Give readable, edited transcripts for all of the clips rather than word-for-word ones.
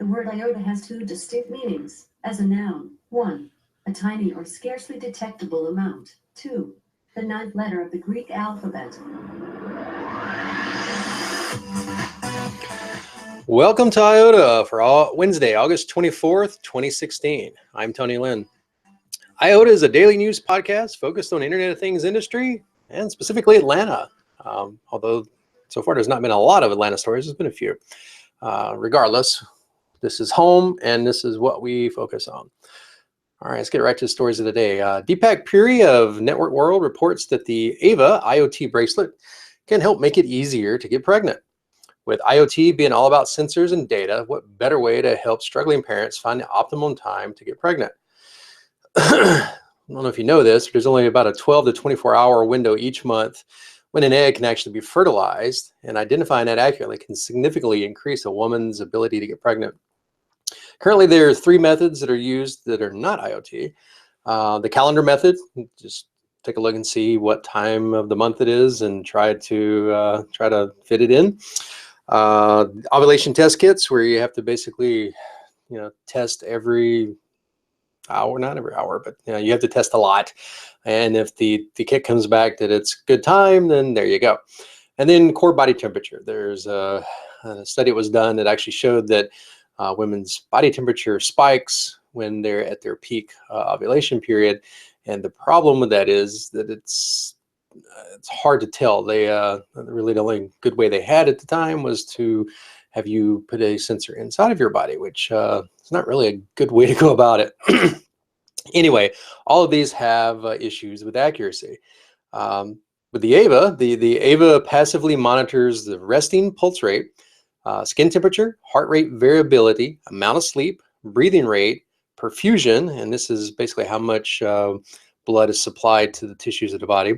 The word iota has two distinct meanings. As a noun, 1. A tiny or scarcely detectable amount. 2. The ninth letter of the Greek alphabet. Welcome to IoTA for Wednesday, August 24th, 2016. I'm Tony Lynn. IoTA is a daily news podcast focused on Internet of Things industry and specifically Atlanta. Although so far there's not been a lot of Atlanta stories, there's been a few. Regardless, this is home and this is what we focus on. All right, let's get right to the stories of the day. Deepak Puri of Network World reports that the Ava IoT bracelet can help make it easier to get pregnant. With IoT being all about sensors and data, what better way to help struggling parents find the optimum time to get pregnant? I don't know if you know this, but there's only about a 12 to 24-hour window each month when an egg can actually be fertilized, and identifying that accurately can significantly increase a woman's ability to get pregnant. Currently, there are 3 methods that are used that are not IoT. The calendar method, just take a look and see what time of the month it is and try to fit it in. Ovulation test kits, where you have to basically, test every hour, not every hour, but you have to test a lot. And if the kit comes back that it's good time, then there you go. And then core body temperature. There's a study that was done that actually showed that women's body temperature spikes when they're at their peak ovulation period. And the problem with that is that it's hard to tell. They really the only good way they had at the time was to have you put a sensor inside of your body, which is not really a good way to go about it. Anyway, all of these have issues with accuracy. With the Ava, the Ava passively monitors the resting pulse rate, skin temperature, heart rate variability, amount of sleep, breathing rate, perfusion, and this is basically how much blood is supplied to the tissues of the body,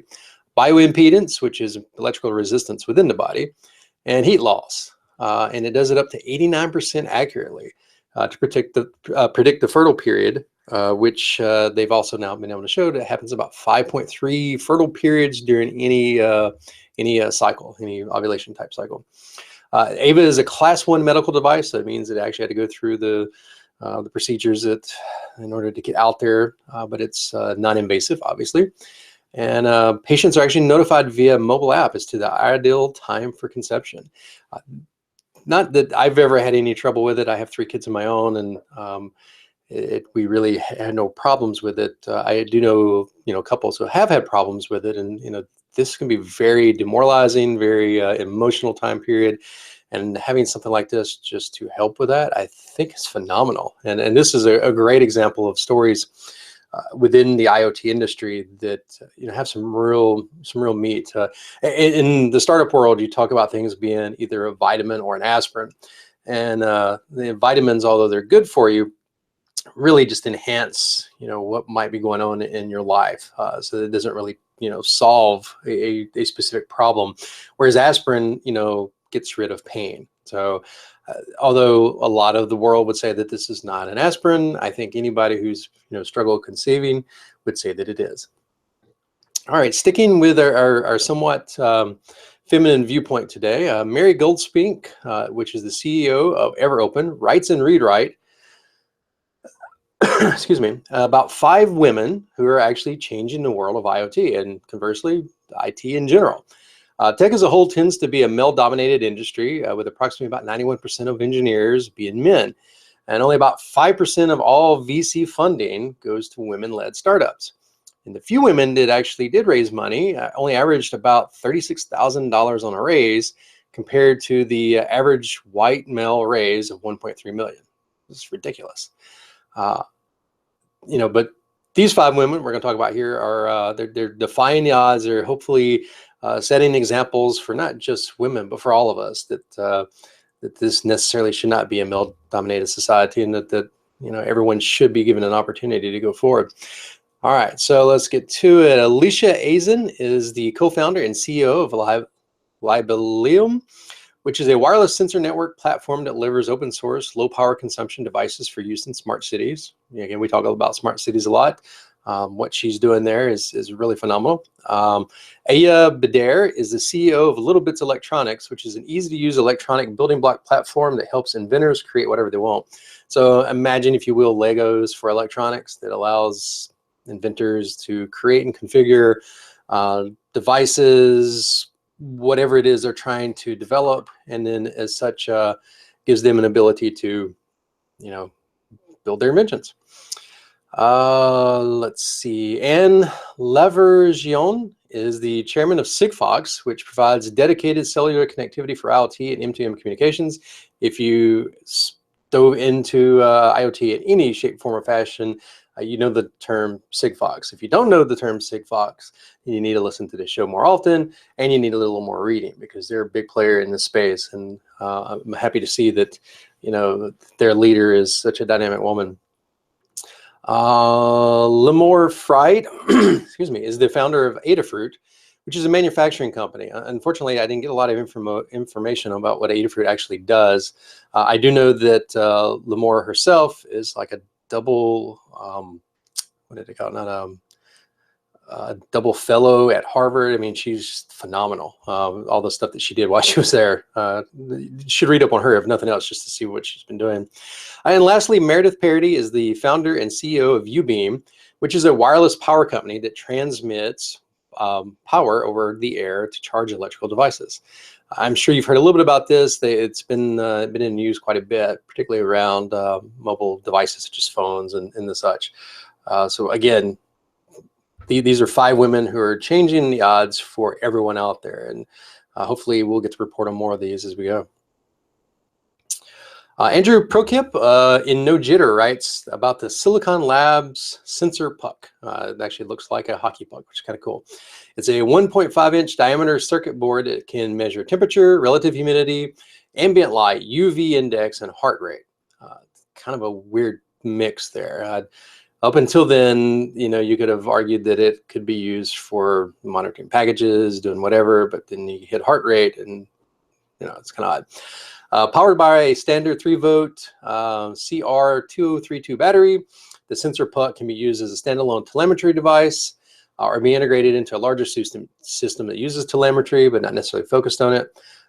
bioimpedance, which is electrical resistance within the body, and heat loss. And it does it up to 89% accurately to predict the fertile period, which they've also now been able to show that happens about 5.3 fertile periods during any cycle, any ovulation type cycle. Ava is a class 1 medical device. So it means it actually had to go through the procedures in order to get out there, but it's non-invasive, obviously. And patients are actually notified via mobile app as to the ideal time for conception. Not that I've ever had any trouble with it. I have 3 kids of my own, and we really had no problems with it. I do know, couples who have had problems with it, and this can be very demoralizing, very emotional time period. And having something like this just to help with that, I think is phenomenal. And this is a great example of stories within the IoT industry that have some real meat. In the startup world, you talk about things being either a vitamin or an aspirin, and the vitamins, although they're good for you, really just enhance what might be going on in your life. So it doesn't really solve a specific problem, whereas aspirin gets rid of pain. So although a lot of the world would say that this is not an aspirin, I think anybody who's struggled conceiving would say that it is. All right, sticking with our somewhat feminine viewpoint today, Mary Goldspink, which is the CEO of EverOpen, writes and Readwrite excuse me, about 5 women who are actually changing the world of IoT, and conversely, IT in general. Tech as a whole tends to be a male-dominated industry, with approximately about 91% of engineers being men, and only about 5% of all VC funding goes to women-led startups. And the few women that actually did raise money only averaged about $36,000 on a raise, compared to the average white male raise of $1.3 million. This is ridiculous. But these 5 women we're going to talk about here are they're defying the odds. They're hopefully setting examples for not just women, but for all of us, that this necessarily should not be a male-dominated society, and that everyone should be given an opportunity to go forward. All right, so let's get to it. Alicia Azen is the co-founder and CEO of Libelium, which is a wireless sensor network platform that delivers open source, low power consumption devices for use in smart cities. Again, we talk about smart cities a lot. What she's doing there is really phenomenal. Aya Bader is the CEO of Little Bits Electronics, which is an easy-to-use electronic building block platform that helps inventors create whatever they want. So imagine, if you will, Legos for electronics that allows inventors to create and configure devices, whatever it is they're trying to develop, and then as such gives them an ability to, build their inventions. Let's see. Anne Lavergion is the chairman of Sigfox, which provides dedicated cellular connectivity for IoT and M2M communications. If you dove into IoT in any shape, form, or fashion, you know the term Sigfox. If you don't know the term Sigfox, you need to listen to this show more often, and you need a little more reading, because they're a big player in this space. And I'm happy to see that, their leader is such a dynamic woman. Limor Fried, excuse me, is the founder of Adafruit, which is a manufacturing company. Unfortunately, I didn't get a lot of information about what Adafruit actually does. I do know that Limor herself is like a double, what did they call it? Not a double fellow at Harvard. I mean, she's phenomenal. All the stuff that she did while she was there. You should read up on her, if nothing else, just to see what she's been doing. And lastly, Meredith Parody is the founder and CEO of Ubeam, which is a wireless power company that transmits power over the air to charge electrical devices. I'm sure you've heard a little bit about this. It's been in use quite a bit, particularly around mobile devices such as phones and the such. So again, these are 5 women who are changing the odds for everyone out there, and hopefully we'll get to report on more of these as we go. Andrew Prokip in No Jitter writes about the Silicon Labs sensor puck. It actually looks like a hockey puck, which is kind of cool. It's a 1.5-inch diameter circuit board. It can measure temperature, relative humidity, ambient light, UV index, and heart rate. Kind of a weird mix there. Up until then, you could have argued that it could be used for monitoring packages, doing whatever, but then you hit heart rate and, it's kind of odd. Powered by a standard 3-volt CR2032 battery, the sensor puck can be used as a standalone telemetry device or be integrated into a larger system that uses telemetry but not necessarily focused on it.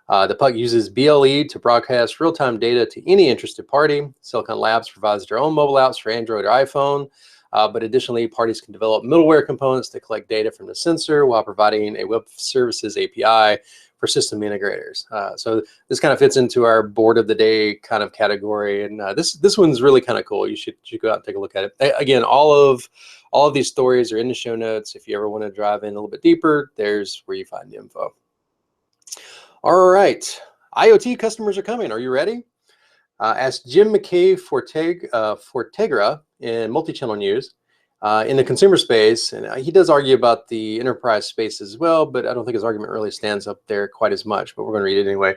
The puck uses BLE to broadcast real-time data to any interested party. Silicon Labs provides their own mobile apps for Android or iPhone, but additionally, parties can develop middleware components to collect data from the sensor while providing a web services API for system integrators. So this kind of fits into our board of the day kind of category, and this one's really kind of cool. You should go out and take a look at it. Again, all of these stories are in the show notes. If you ever want to drive in a little bit deeper, there's where you find the info. All right, IoT customers are coming. Are you ready? Ask Jim McKay Fortegra in Multi-Channel News. In the consumer space, and he does argue about the enterprise space as well, but I don't think his argument really stands up there quite as much, but we're going to read it anyway.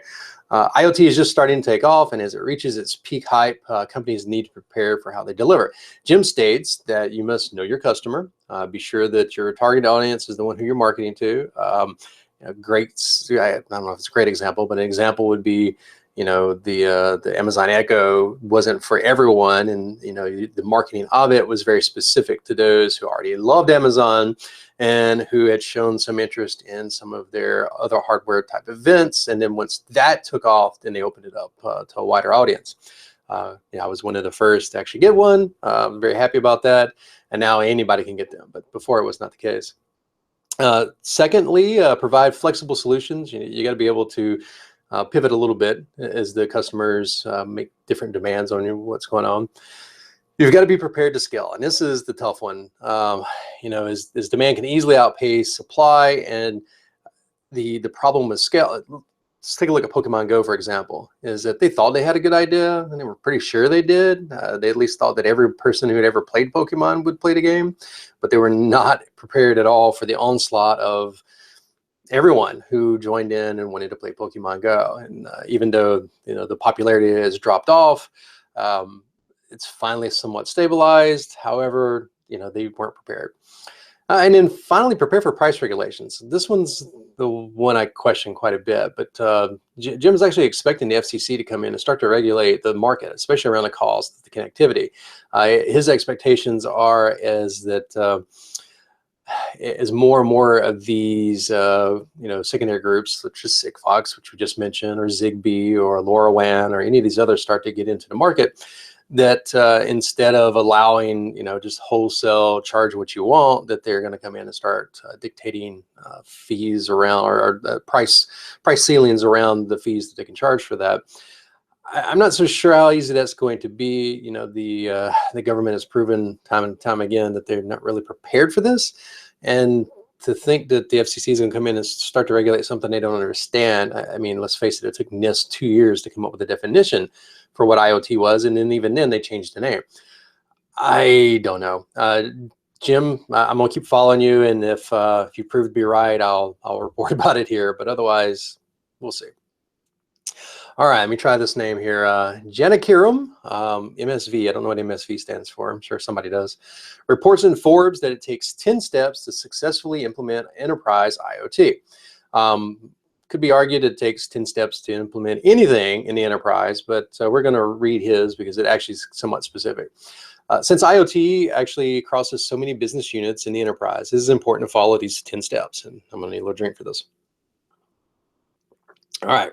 IoT is just starting to take off, and as it reaches its peak hype, companies need to prepare for how they deliver. Jim states that you must know your customer, be sure that your target audience is the one who you're marketing to. I don't know if it's a great example, but an example would be, the Amazon Echo wasn't for everyone, and the marketing of it was very specific to those who already loved Amazon and who had shown some interest in some of their other hardware type events. And then once that took off, then they opened it up to a wider audience. I was one of the first to actually get one. I'm very happy about that, and now anybody can get them, but before it was not the case. Secondly, provide flexible solutions. You got to be able to pivot a little bit as the customers make different demands on you, what's going on. You've got to be prepared to scale, and this is the tough one. As demand can easily outpace supply, and the problem with scale. Let's take a look at Pokemon Go, for example, is that they thought they had a good idea, and they were pretty sure they did. They at least thought that every person who had ever played Pokemon would play the game, but they were not prepared at all for the onslaught of everyone who joined in and wanted to play Pokemon Go. And even though the popularity has dropped off, it's finally somewhat stabilized. However, they weren't prepared. And then finally, prepare for price regulations. This one's the one I question quite a bit, but Jim's actually expecting the FCC to come in and start to regulate the market, especially around the cost, the connectivity. His expectations are is that as more and more of these, secondary groups, such as Sigfox, which we just mentioned, or Zigbee, or LoRaWAN, or any of these others start to get into the market, that instead of allowing, just wholesale charge what you want, that they're going to come in and start dictating fees around or price ceilings around the fees that they can charge for that. I'm not so sure how easy that's going to be. The government has proven time and time again that they're not really prepared for this, and to think that the FCC is going to come in and start to regulate something they don't understand. I mean, let's face it, it took NIST 2 years to come up with a definition for what IoT was, and then even then they changed the name. I don't know. Jim, I'm gonna keep following you, and if you prove to be right, I'll report about it here. But otherwise, we'll see. All right, let me try this name here. Janakiram, MSV. I don't know what MSV stands for. I'm sure somebody does. Reports in Forbes that it takes 10 steps to successfully implement enterprise IoT. Could be argued it takes 10 steps to implement anything in the enterprise, but we're going to read his because it actually is somewhat specific. Since IoT actually crosses so many business units in the enterprise, it is important to follow these 10 steps. And I'm going to need a little drink for this. All right.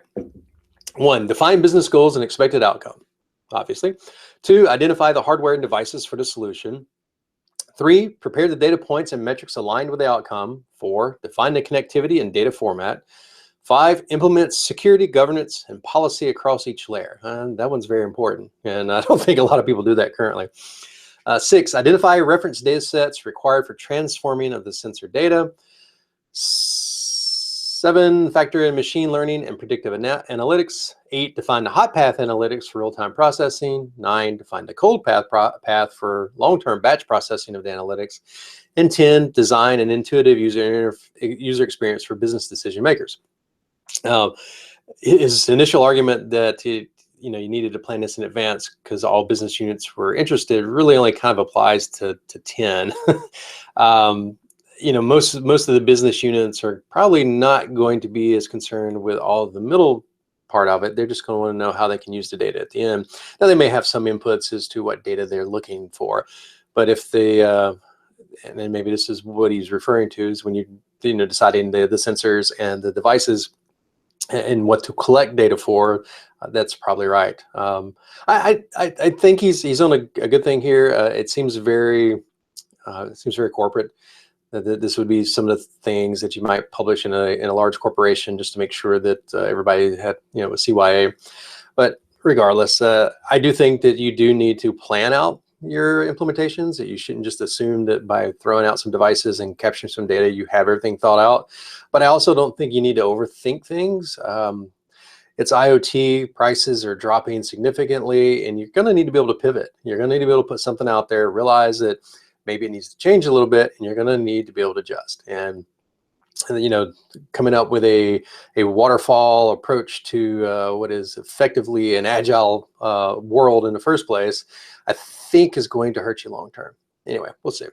1, define business goals and expected outcome, obviously. 2, identify the hardware and devices for the solution. 3, prepare the data points and metrics aligned with the outcome. 4, define the connectivity and data format. 5, implement security, governance, and policy across each layer. That one's very important, and I don't think a lot of people do that currently. 6, identify reference data sets required for transforming of the sensor data. 7, factor in machine learning and predictive analytics. 8, define the hot path analytics for real-time processing. 9, define the cold path for long-term batch processing of the analytics. And 10, design an intuitive user experience for business decision makers. His initial argument that you needed to plan this in advance because all business units were interested really only kind of applies to 10. Most of the business units are probably not going to be as concerned with all of the middle part of it. They're just going to want to know how they can use the data at the end. Now, they may have some inputs as to what data they're looking for, but if they, and then maybe this is what he's referring to, is when you deciding the sensors and the devices and what to collect data for, that's probably right. I think he's on a good thing here. It seems very corporate. This would be some of the things that you might publish in a large corporation just to make sure that everybody had a CYA. But regardless, I do think that you do need to plan out your implementations, that you shouldn't just assume that by throwing out some devices and capturing some data, you have everything thought out. But I also don't think you need to overthink things. It's IoT, prices are dropping significantly, and you're going to need to be able to pivot. You're going to need to be able to put something out there, realize that maybe it needs to change a little bit, and you're going to need to be able to adjust. And coming up with a waterfall approach to what is effectively an agile world in the first place, I think is going to hurt you long term. Anyway, we'll see.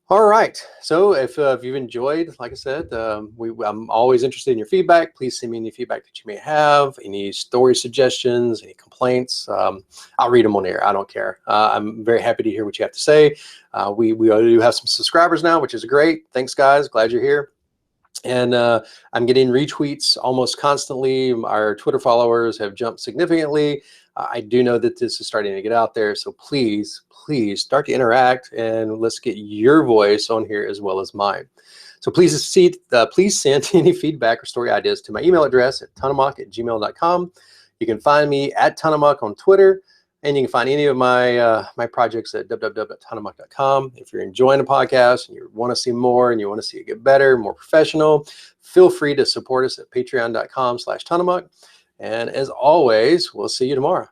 All right. So if you've enjoyed, like I said, I'm always interested in your feedback. Please send me any feedback that you may have, any story suggestions, any complaints. I'll read them on air. I don't care. I'm very happy to hear what you have to say. We do have some subscribers now, which is great. Thanks, guys. Glad you're here. And I'm getting retweets almost constantly. Our Twitter followers have jumped significantly. I do know that this is starting to get out there. So please start to interact, and let's get your voice on here as well as mine. So please send any feedback or story ideas to my email address at tunamuck@gmail.com. You can find me at Tunamuck on Twitter, and you can find any of my my projects at www.tunamuck.com. If you're enjoying the podcast and you want to see more and you want to see it get better, more professional, feel free to support us at patreon.com/Tunamuck. And as always, we'll see you tomorrow.